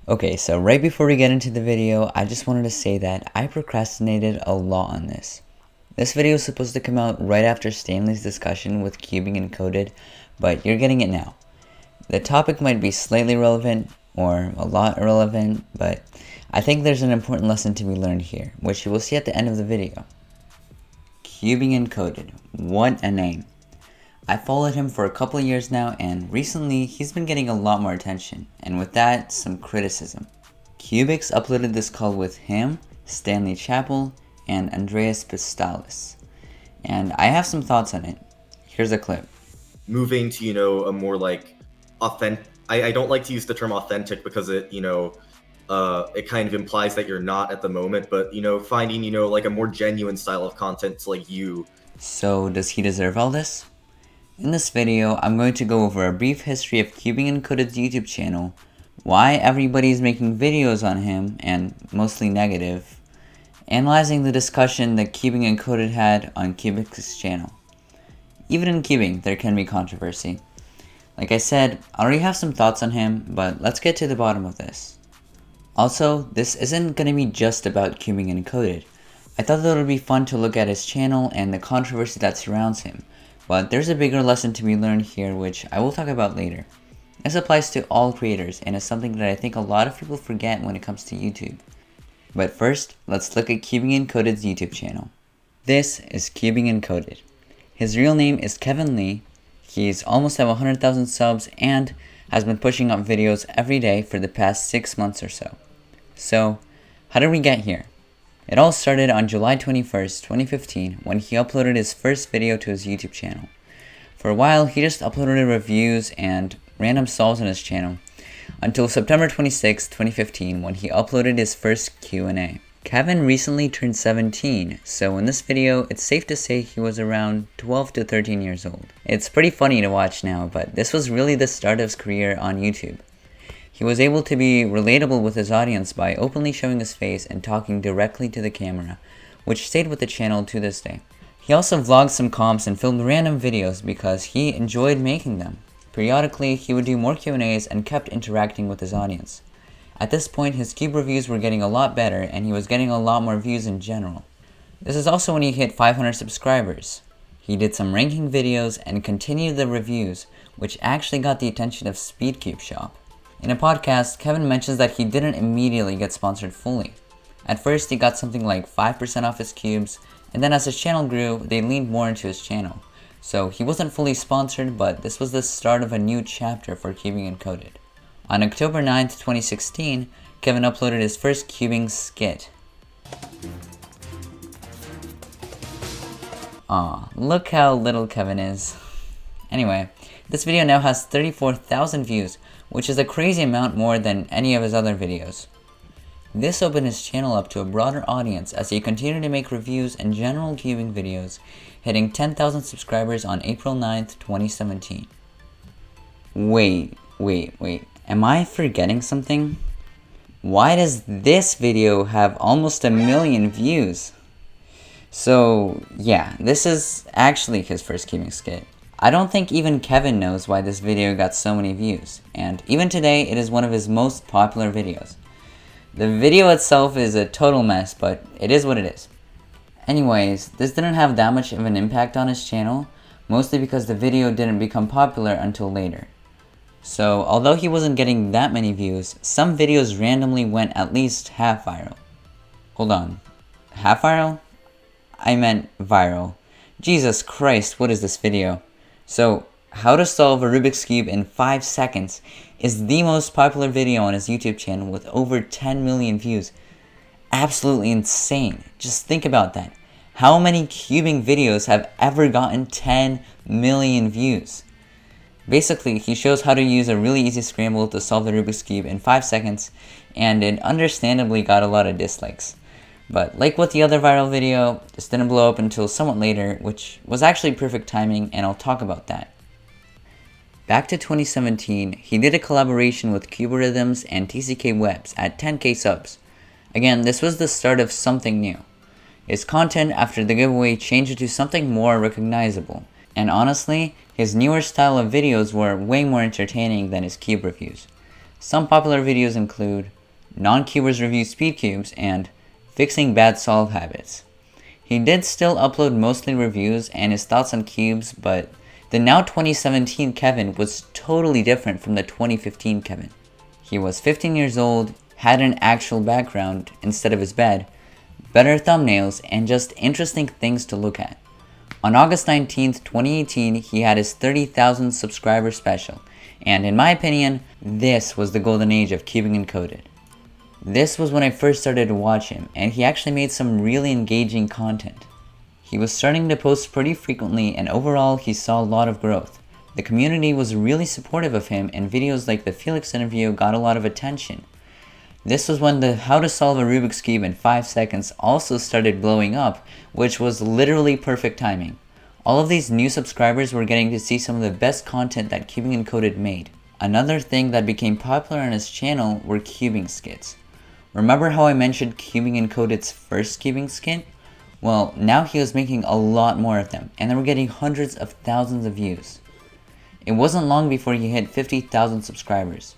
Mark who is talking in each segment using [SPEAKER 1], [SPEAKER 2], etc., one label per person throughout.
[SPEAKER 1] Okay, so right before we get into the video, I just wanted to say that I procrastinated a lot on this. This video is supposed to come out right after Stanley's discussion with Cubing Encoded, but you're getting it now. The topic might be slightly relevant or a lot irrelevant, but I think there's an important lesson to be learned here, which you will see at the end of the video. Cubing Encoded, what a name. I followed him for a couple of years now, and recently he's been getting a lot more attention, and with that, some criticism. cyoubx uploaded this call with him, Stanley Chappell, and Andreas Pistalis, and I have some thoughts on it. Here's a clip.
[SPEAKER 2] Moving to, a more like authentic, I don't like to use the term authentic because it, it kind of implies that you're not at the moment, but, finding, like a more genuine style of content to like you.
[SPEAKER 1] So does he deserve all this? In this video, I'm going to go over a brief history of Cubing Encoded's YouTube channel, why everybody's making videos on him, and mostly negative, analyzing the discussion that Cubing Encoded had on cyoubx's channel. Even in Cubing, there can be controversy. Like I said, I already have some thoughts on him, but let's get to the bottom of this. Also, this isn't going to be just about Cubing Encoded. I thought that it would be fun to look at his channel and the controversy that surrounds him. But there's a bigger lesson to be learned here, which I will talk about later. This applies to all creators, and is something that I think a lot of people forget when it comes to YouTube. But first, let's look at Cubing Encoded's YouTube channel. This is Cubing Encoded. His real name is Kevin Lee. He's almost at 100,000 subs and has been pushing up videos every day for the past 6 months or so. So, how did we get here? It all started on July 21st, 2015, when he uploaded his first video to his YouTube channel. For a while, he just uploaded reviews and random solves on his channel, until September 26, 2015, when he uploaded his first Q&A. Kevin recently turned 17, so in this video, it's safe to say he was around 12 to 13 years old. It's pretty funny to watch now, but this was really the start of his career on YouTube. He was able to be relatable with his audience by openly showing his face and talking directly to the camera, which stayed with the channel to this day. He also vlogged some comps and filmed random videos because he enjoyed making them. Periodically, he would do more Q&As and kept interacting with his audience. At this point, his cube reviews were getting a lot better and he was getting a lot more views in general. This is also when he hit 500 subscribers. He did some ranking videos and continued the reviews, which actually got the attention of SpeedCube Shop. In a podcast, Kevin mentions that he didn't immediately get sponsored fully. At first, he got something like 5% off his cubes, and then as his channel grew, they leaned more into his channel. So he wasn't fully sponsored, but this was the start of a new chapter for Cubing Encoded. On October 9th, 2016, Kevin uploaded his first Cubing skit. Aw, look how little Kevin is. Anyway, this video now has 34,000 views, which is a crazy amount more than any of his other videos. This opened his channel up to a broader audience as he continued to make reviews and general cubing videos, hitting 10,000 subscribers on April 9th, 2017. Wait, am I forgetting something? Why does this video have almost 1 million views? So yeah, this is actually his first cubing skit. I don't think even Kevin knows why this video got so many views, and even today it is one of his most popular videos. The video itself is a total mess, but it is what it is. Anyways, this didn't have that much of an impact on his channel, mostly because the video didn't become popular until later. So, although he wasn't getting that many views, some videos randomly went at least half viral. Hold on, half viral? I meant viral. Jesus Christ, what is this video? So, how to solve a Rubik's Cube in 5 seconds is the most popular video on his YouTube channel with over 10 million views. Absolutely insane. Just think about that. How many cubing videos have ever gotten 10 million views? Basically, he shows how to use a really easy scramble to solve the Rubik's Cube in 5 seconds, and it understandably got a lot of dislikes. But like with the other viral video, this didn't blow up until somewhat later, which was actually perfect timing, and I'll talk about that. Back to 2017, he did a collaboration with Cuberhythms and cyoubx at 10k subs. Again, this was the start of something new. His content after the giveaway changed into something more recognizable, and honestly, his newer style of videos were way more entertaining than his cube reviews. Some popular videos include non-cubers review speed cubes, and fixing bad solve habits. He did still upload mostly reviews and his thoughts on cubes, but the now 2017 Kevin was totally different from the 2015 Kevin. He was 15 years old, had an actual background instead of his bed, better thumbnails, and just interesting things to look at. On August 19th, 2018, he had his 30,000 subscriber special, and in my opinion, this was the golden age of Cubing Encoded. This was when I first started to watch him, and he actually made some really engaging content. He was starting to post pretty frequently, and overall he saw a lot of growth. The community was really supportive of him, and videos like the Felix interview got a lot of attention. This was when the how to solve a Rubik's Cube in 5 seconds also started blowing up, which was literally perfect timing. All of these new subscribers were getting to see some of the best content that Cubing Encoded made. Another thing that became popular on his channel were cubing skits. Remember how I mentioned Cubing Encoded's first cubing skit? Well, now he was making a lot more of them, and they were getting hundreds of thousands of views. It wasn't long before he hit 50,000 subscribers.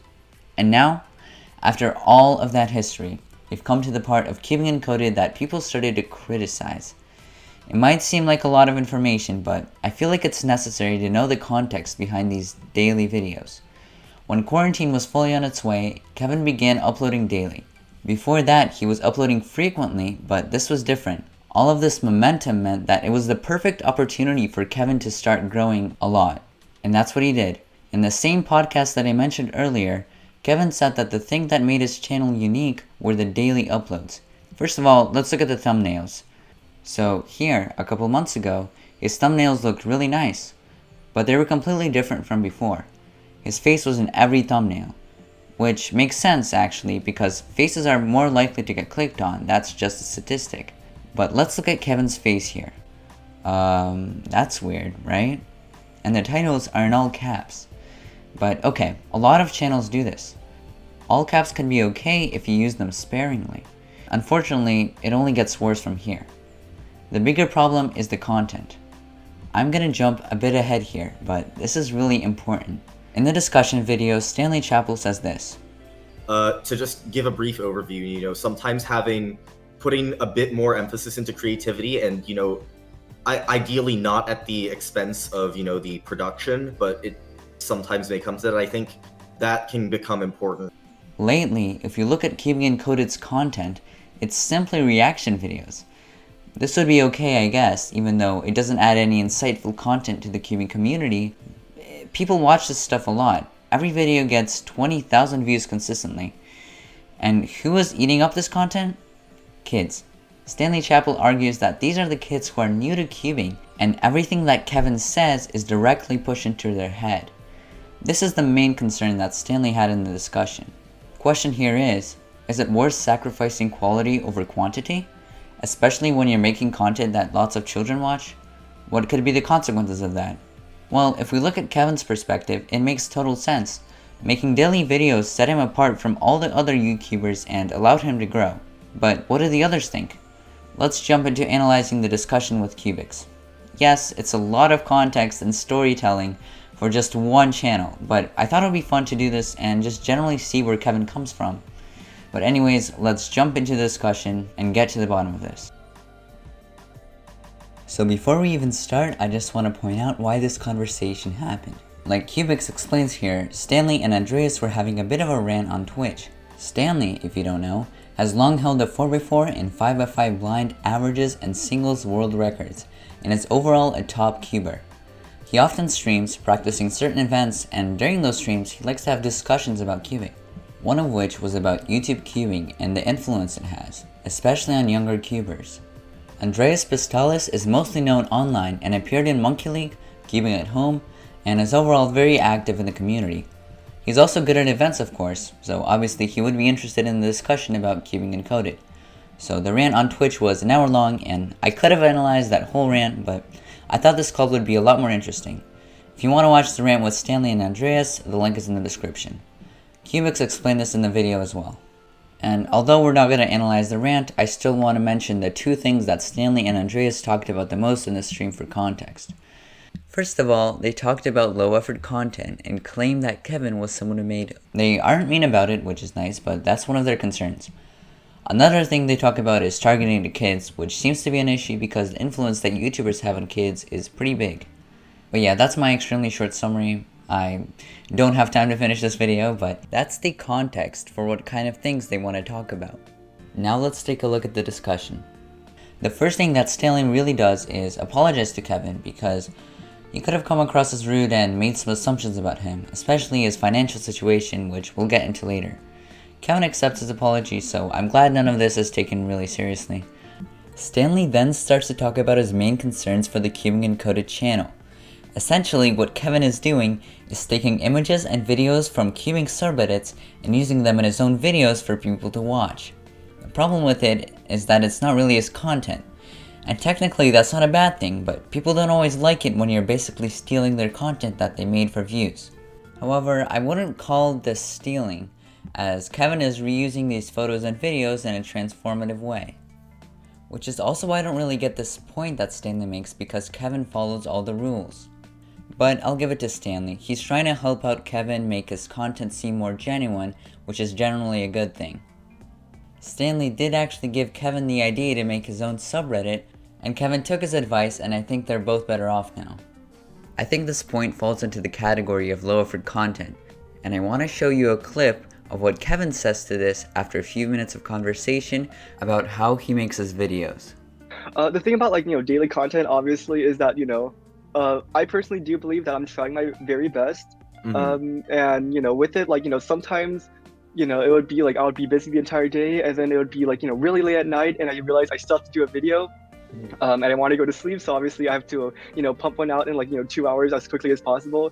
[SPEAKER 1] And now, after all of that history, we've come to the part of Cubing Encoded that people started to criticize. It might seem like a lot of information, but I feel like it's necessary to know the context behind these daily videos. When quarantine was fully on its way, Kevin began uploading daily. Before that, he was uploading frequently, but this was different. All of this momentum meant that it was the perfect opportunity for Kevin to start growing a lot. And that's what he did. In the same podcast that I mentioned earlier, Kevin said that the thing that made his channel unique were the daily uploads. First of all, let's look at the thumbnails. So here, a couple months ago, his thumbnails looked really nice, but they were completely different from before. His face was in every thumbnail, which makes sense actually because faces are more likely to get clicked on, that's just a statistic. But let's look at Kevin's face here. That's weird, right? And the titles are in all caps. But okay, a lot of channels do this. All caps can be okay if you use them sparingly. Unfortunately, it only gets worse from here. The bigger problem is the content. I'm gonna jump a bit ahead here, but this is really important. In the discussion video, Stanley Chappell says this.
[SPEAKER 2] To just give a brief overview, sometimes putting a bit more emphasis into creativity and, ideally not at the expense of, the production, but it sometimes may come to that. I think that can become important.
[SPEAKER 1] Lately, if you look at Cubing Encoded's content, it's simply reaction videos. This would be okay, I guess, even though it doesn't add any insightful content to the cubing community. People watch this stuff a lot. Every video gets 20,000 views consistently. And who is eating up this content? Kids. Stanley Chappell argues that these are the kids who are new to cubing, and everything that Kevin says is directly pushed into their head. This is the main concern that Stanley had in the discussion. Question here is it worth sacrificing quality over quantity? Especially when you're making content that lots of children watch? What could be the consequences of that? Well, if we look at Kevin's perspective, it makes total sense. Making daily videos set him apart from all the other YouTubers and allowed him to grow. But what do the others think? Let's jump into analyzing the discussion with cyoubx. Yes, it's a lot of context and storytelling for just one channel, but I thought it would be fun to do this and just generally see where Kevin comes from. But anyways, let's jump into the discussion and get to the bottom of this. So before we even start, I just want to point out why this conversation happened. Like cyoubx explains here, Stanley and Andreas were having a bit of a rant on Twitch. Stanley, if you don't know, has long held the 4x4 and 5x5 blind averages and singles world records, and is overall a top cuber. He often streams, practicing certain events, and during those streams he likes to have discussions about cubing. One of which was about YouTube cubing and the influence it has, especially on younger cubers. Andreas Pistalis is mostly known online and appeared in Monkey League, Cubing at Home, and is overall very active in the community. He's also good at events, of course, so obviously he would be interested in the discussion about Cubing Encoded. So the rant on Twitch was an hour long, and I could have analyzed that whole rant, but I thought this club would be a lot more interesting. If you want to watch the rant with Stanley and Andreas, the link is in the description. cyoubx explained this in the video as well. And although we're not going to analyze the rant, I still want to mention the two things that Stanley and Andreas talked about the most in this stream for context. First of all, they talked about low effort content and claimed that Kevin was someone who made. They aren't mean about it, which is nice, but that's one of their concerns. Another thing they talk about is targeting to kids, which seems to be an issue because the influence that YouTubers have on kids is pretty big. But yeah, that's my extremely short summary. I don't have time to finish this video, but that's the context for what kind of things they want to talk about. Now let's take a look at the discussion. The first thing that Stanley really does is apologize to Kevin because he could have come across as rude and made some assumptions about him, especially his financial situation, which we'll get into later. Kevin accepts his apology, so I'm glad none of this is taken really seriously. Stanley then starts to talk about his main concerns for the Cubing Encoded channel. Essentially, what Kevin is doing is taking images and videos from Cubing subreddits and using them in his own videos for people to watch. The problem with it is that it's not really his content. And technically that's not a bad thing, but people don't always like it when you're basically stealing their content that they made for views. However, I wouldn't call this stealing, as Kevin is reusing these photos and videos in a transformative way. Which is also why I don't really get this point that Stanley makes, because Kevin follows all the rules. But I'll give it to Stanley. He's trying to help out Kevin make his content seem more genuine, which is generally a good thing. Stanley did actually give Kevin the idea to make his own subreddit, and Kevin took his advice, and I think they're both better off now. I think this point falls into the category of low effort content, and I want to show you a clip of what Kevin says to this after a few minutes of conversation about how he makes his videos.
[SPEAKER 3] The thing about daily content obviously is that I personally do believe that I'm trying my very best. And with it, sometimes it would be I would be busy the entire day, and then it would be really late at night, and I realize I still have to do a video. And I want to go to sleep, so obviously I have to pump one out in 2 hours as quickly as possible.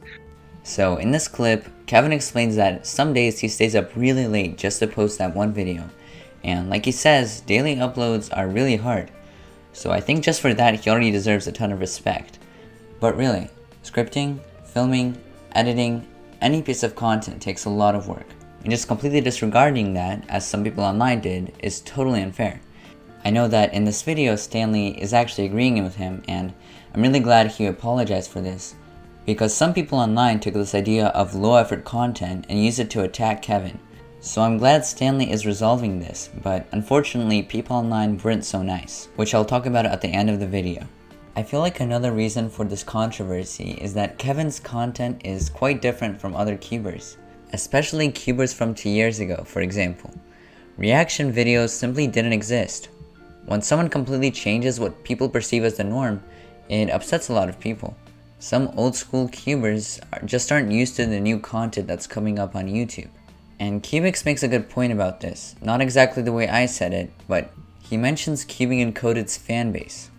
[SPEAKER 1] So in this clip, Kevin explains that some days he stays up really late just to post that one video, and like he says, daily uploads are really hard. So I think just for that he already deserves a ton of respect. But really, scripting, filming, editing, any piece of content takes a lot of work, and just completely disregarding that, as some people online did, is totally unfair. I know that in this video Stanley is actually agreeing with him, and I'm really glad he apologized for this, because some people online took this idea of low effort content and used it to attack Kevin. So I'm glad Stanley is resolving this, but unfortunately people online weren't so nice, which I'll talk about at the end of the video. I feel like another reason for this controversy is that Kevin's content is quite different from other cubers, especially cubers from 2 years ago, for example. Reaction videos simply didn't exist. When someone completely changes what people perceive as the norm, it upsets a lot of people. Some old school cubers just aren't used to the new content that's coming up on YouTube. And cyoubx makes a good point about this, not exactly the way I said it, but he mentions Cubing Encoded's fanbase.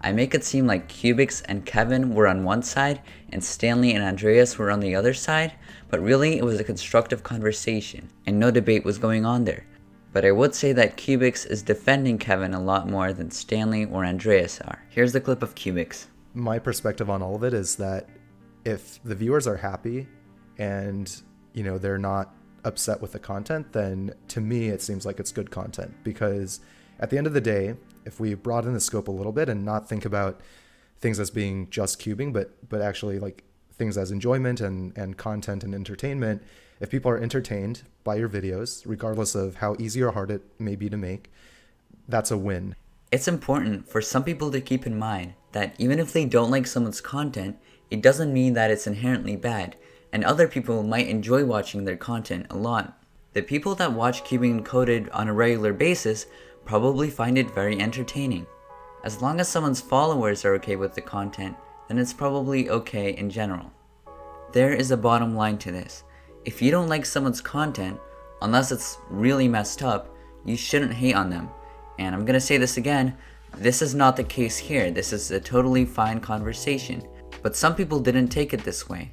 [SPEAKER 1] I make it seem like cyoubx and Kevin were on one side and Stanley and Andreas were on the other side, but really it was a constructive conversation and no debate was going on there. But I would say that cyoubx is defending Kevin a lot more than Stanley or Andreas are. Here's the clip of cyoubx.
[SPEAKER 4] My perspective on all of it is that if the viewers are happy and they're not upset with the content, then to me it seems like it's good content, because at the end of the day, if we broaden the scope a little bit and not think about things as being just cubing, but actually like things as enjoyment and content and entertainment, if people are entertained by your videos, regardless of how easy or hard it may be to make, that's a win.
[SPEAKER 1] It's important for some people to keep in mind that even if they don't like someone's content, it doesn't mean that it's inherently bad, and other people might enjoy watching their content a lot. The people that watch Cubing Encoded on a regular basis probably find it very entertaining. As long as someone's followers are okay with the content, then it's probably okay in general. There is a bottom line to this. If you don't like someone's content, unless it's really messed up, you shouldn't hate on them. And I'm gonna say this again, this is not the case here. This is a totally fine conversation, but some people didn't take it this way.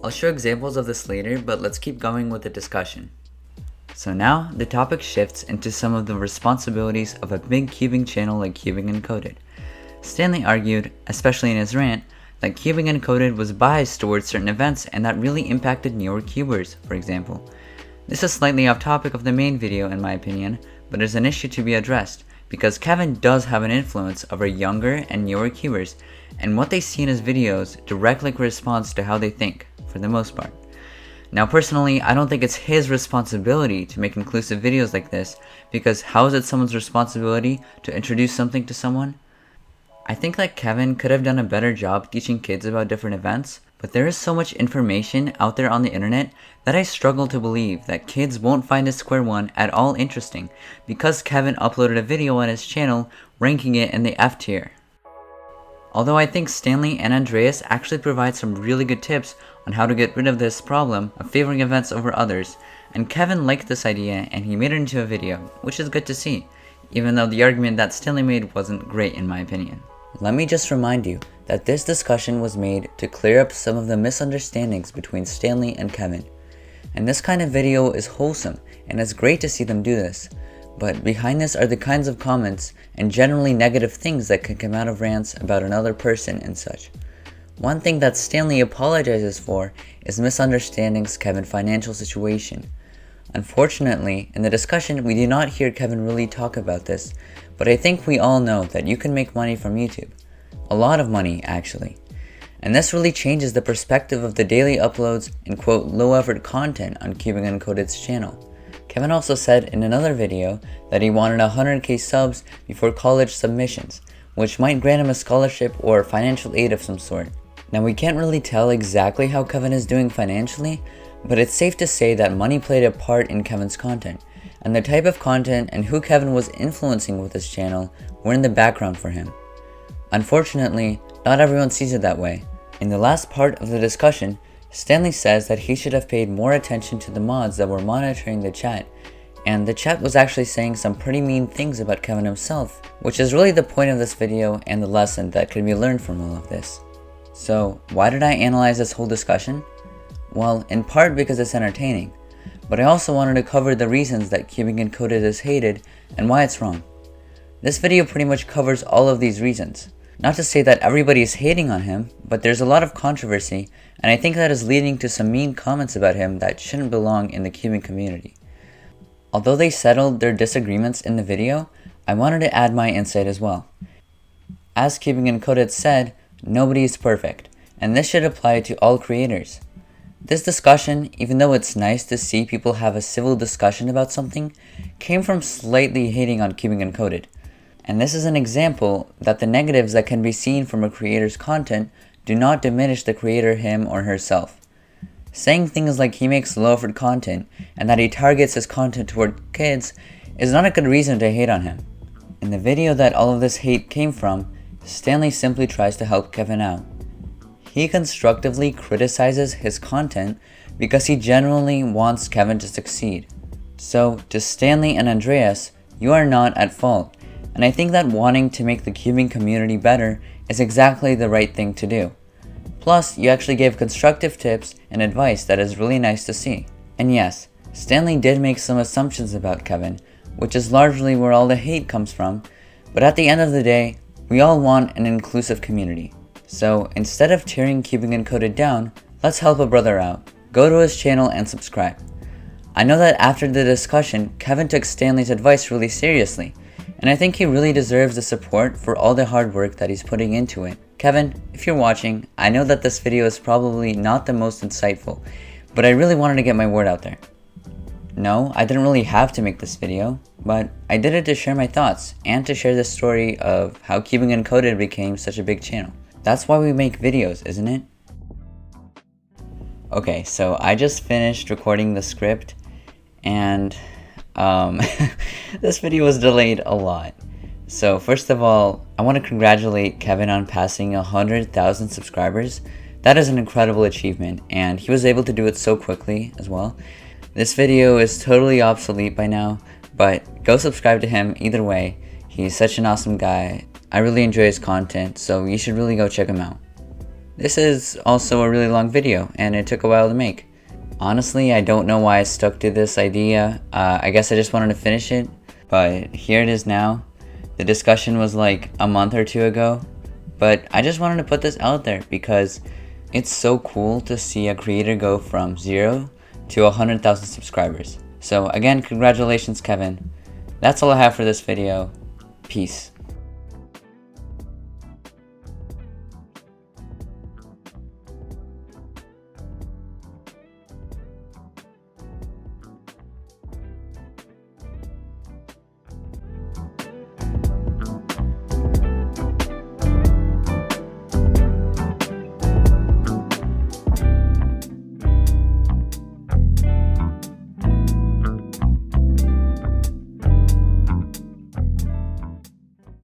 [SPEAKER 1] I'll show examples of this later, but let's keep going with the discussion. So now, the topic shifts into some of the responsibilities of a big cubing channel like Cubing Encoded. Stanley argued, especially in his rant, that Cubing Encoded was biased towards certain events and that really impacted newer cubers, for example. This is slightly off topic of the main video in my opinion, but is an issue to be addressed, because Kevin does have an influence over younger and newer cubers, and what they see in his videos directly corresponds to how they think, for the most part. Now personally, I don't think it's his responsibility to make inclusive videos like this, because how is it someone's responsibility to introduce something to someone? I think that Kevin could have done a better job teaching kids about different events, but there is so much information out there on the internet that I struggle to believe that kids won't find this square one at all interesting, because Kevin uploaded a video on his channel ranking it in the F tier. Although I think Stanley and Andreas actually provide some really good tips on how to get rid of this problem of favoring events over others, and Kevin liked this idea and he made it into a video, which is good to see, even though the argument that Stanley made wasn't great in my opinion. Let me just remind you that this discussion was made to clear up some of the misunderstandings between Stanley and Kevin. And this kind of video is wholesome, and it's great to see them do this. But behind this are the kinds of comments and generally negative things that can come out of rants about another person and such. One thing that Stanley apologizes for is misunderstanding Kevin's financial situation. Unfortunately, in the discussion we do not hear Kevin really talk about this, but I think we all know that you can make money from YouTube. A lot of money, actually. And this really changes the perspective of the daily uploads and quote low effort content on Cubing Encoded's channel. Kevin also said in another video that he wanted 100k subs before college submissions, which might grant him a scholarship or financial aid of some sort. Now we can't really tell exactly how Kevin is doing financially, but it's safe to say that money played a part in Kevin's content, and the type of content and who Kevin was influencing with his channel were in the background for him. Unfortunately, not everyone sees it that way. In the last part of the discussion, Stanley says that he should have paid more attention to the mods that were monitoring the chat, and the chat was actually saying some pretty mean things about Kevin himself, which is really the point of this video and the lesson that could be learned from all of this. So why did I analyze this whole discussion? Well, in part because it's entertaining, but I also wanted to cover the reasons that Cubing Encoded is hated and why it's wrong. This video pretty much covers all of these reasons. Not to say that everybody is hating on him, but there's a lot of controversy, and I think that is leading to some mean comments about him that shouldn't belong in the cubing community. Although they settled their disagreements in the video, I wanted to add my insight as well. As Cubing Encoded said, nobody is perfect, and this should apply to all creators. This discussion, even though it's nice to see people have a civil discussion about something, came from slightly hating on Cubing Encoded. And this is an example that the negatives that can be seen from a creator's content do not diminish the creator him or herself. Saying things like he makes low effort content and that he targets his content toward kids is not a good reason to hate on him. In the video that all of this hate came from, Stanley simply tries to help Kevin out. He constructively criticizes his content because he genuinely wants Kevin to succeed. So, to Stanley and Andreas, you are not at fault. And I think that wanting to make the cubing community better is exactly the right thing to do. Plus, you actually gave constructive tips and advice that is really nice to see. And yes, Stanley did make some assumptions about Kevin, which is largely where all the hate comes from, but at the end of the day, we all want an inclusive community. So instead of tearing Cubing Encoded down, let's help a brother out. Go to his channel and subscribe. I know that after the discussion, Kevin took Stanley's advice really seriously, and I think he really deserves the support for all the hard work that he's putting into it. Kevin, if you're watching, I know that this video is probably not the most insightful, but I really wanted to get my word out there. No, I didn't really have to make this video, but I did it to share my thoughts and to share the story of how Cubing Encoded became such a big channel. That's why we make videos, isn't it? Okay, so I just finished recording the script, and this video was delayed a lot. So first of all, I want to congratulate Kevin on passing 100,000 subscribers. That is an incredible achievement, and he was able to do it so quickly as well. This video is totally obsolete by now, but go subscribe to him either way. He's such an awesome guy. I really enjoy his content, so you should really go check him out. This is also a really long video, and it took a while to make. Honestly, I don't know why I stuck to this idea. I guess I just wanted to finish it, but here it is now. The discussion was like a month or two ago, but I just wanted to put this out there because it's so cool to see a creator go from 0 to 100,000 subscribers. So again, congratulations, Kevin. That's all I have for this video. Peace.